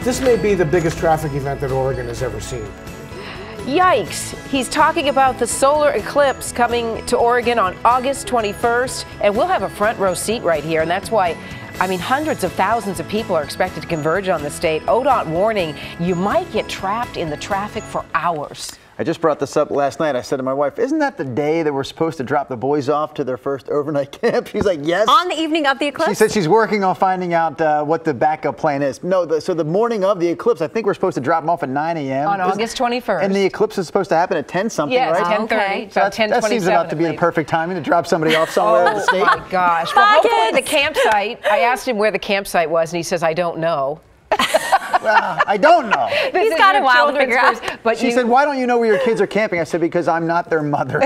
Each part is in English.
This may be the biggest traffic event that Oregon has ever seen. Yikes! He's talking about the solar eclipse coming to Oregon on August 21st, and we'll have a front row seat right here, and that's why, I mean, hundreds of thousands of people are expected to converge on the state. ODOT warning, you might get trapped in the traffic for hours. I just brought this up last night. I said to my wife, isn't that the day that we're supposed to drop the boys off to their first overnight camp? She's like, yes. On the evening of the eclipse? She said she's working on finding out what the backup plan is. No, so the morning of the eclipse, I think we're supposed to drop them off at 9 a.m. On August 21st. And the eclipse is supposed to happen at 10 something, yes, right? 10:30. Okay. So about 10:27. That seems about to be the perfect timing to drop somebody off somewhere in the state. Oh my gosh. Well, hopefully the campsite, I asked him where the campsite was, and he says, I don't know. Well, I don't know. He's got a while to figure out. But she said, why don't you know where your kids are camping? I said, because I'm not their mother.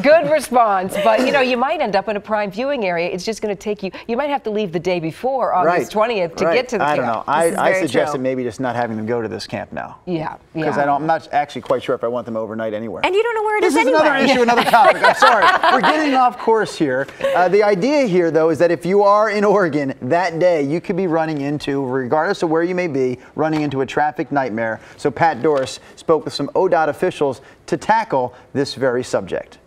Good response, but you know, you might end up in a prime viewing area. It's just going to take you, you might have to leave the day before, August 20th, to get to the camp. I don't know. I suggested maybe just not having them go to this camp now. Yeah. Because I'm not actually quite sure if I want them overnight anywhere. And you don't know where it is This anyway. is another issue, another topic. I'm sorry. We're getting off course here. The idea here, though, is that if you are in Oregon that day, you could be running into, regardless of where you may be, running into a traffic nightmare. So Pat Doris spoke with some ODOT officials to tackle this very subject.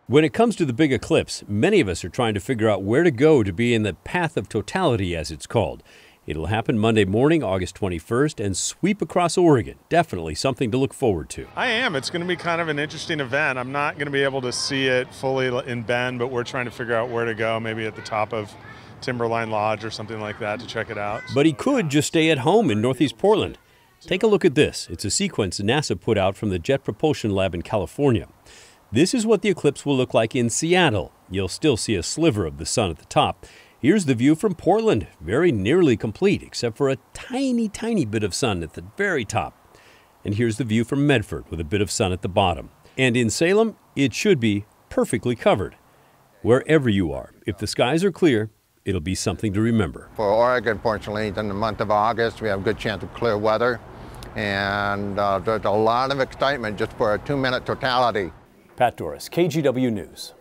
When it comes to the big eclipse, many of us are trying to figure out where to go to be in the path of totality, as it's called. It'll happen Monday morning, August 21st, and sweep across Oregon. Definitely something to look forward to. I am. It's going to be kind of an interesting event. I'm not going to be able to see it fully in Bend, but we're trying to figure out where to go, maybe at the top of Timberline Lodge or something like that to check it out. But he could just stay at home in Northeast Portland. Take a look at this. It's a sequence NASA put out from the Jet Propulsion Lab in California. This is what the eclipse will look like in Seattle. You'll still see a sliver of the sun at the top. Here's the view from Portland, very nearly complete, except for a tiny, tiny bit of sun at the very top. And here's the view from Medford with a bit of sun at the bottom. And in Salem, it should be perfectly covered. Wherever you are, if the skies are clear, it'll be something to remember. For Oregon, fortunately, in the month of August, we have a good chance of clear weather. And there's a lot of excitement just for a 2-minute totality. Pat Doris, KGW News.